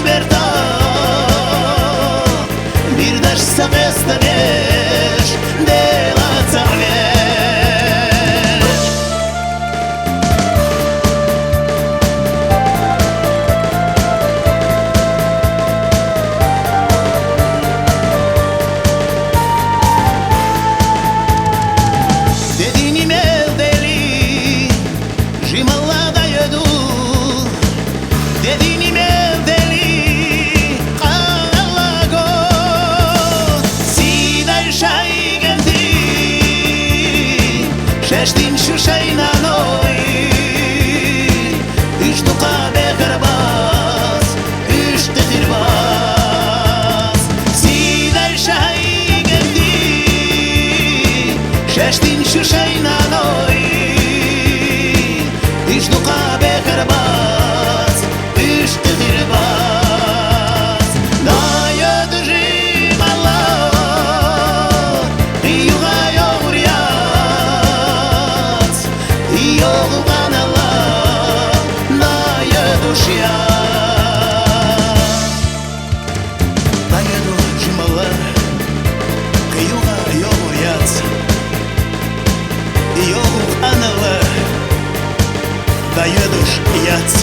berta Birdaş sakesta beş Dela ta'meş Dediğini mevdeli Jimalla da yedu Dediğini mevdeli Qalago Sidar şay geldi Şeştin şu şeyna noy Üç tuka bekarbaz Üç tetirbaz Sidar şay geldi Şeştin şu şeyna noy Üç tuka bekarbaz Üç tetirbaz Daya düşüm Allah Yuga yoğur yaz Yoğugan Allah Daya düşüyaz Daya düşüm Allah Yuga yoğur yaz Yoğugan Allah Daya düşüyaz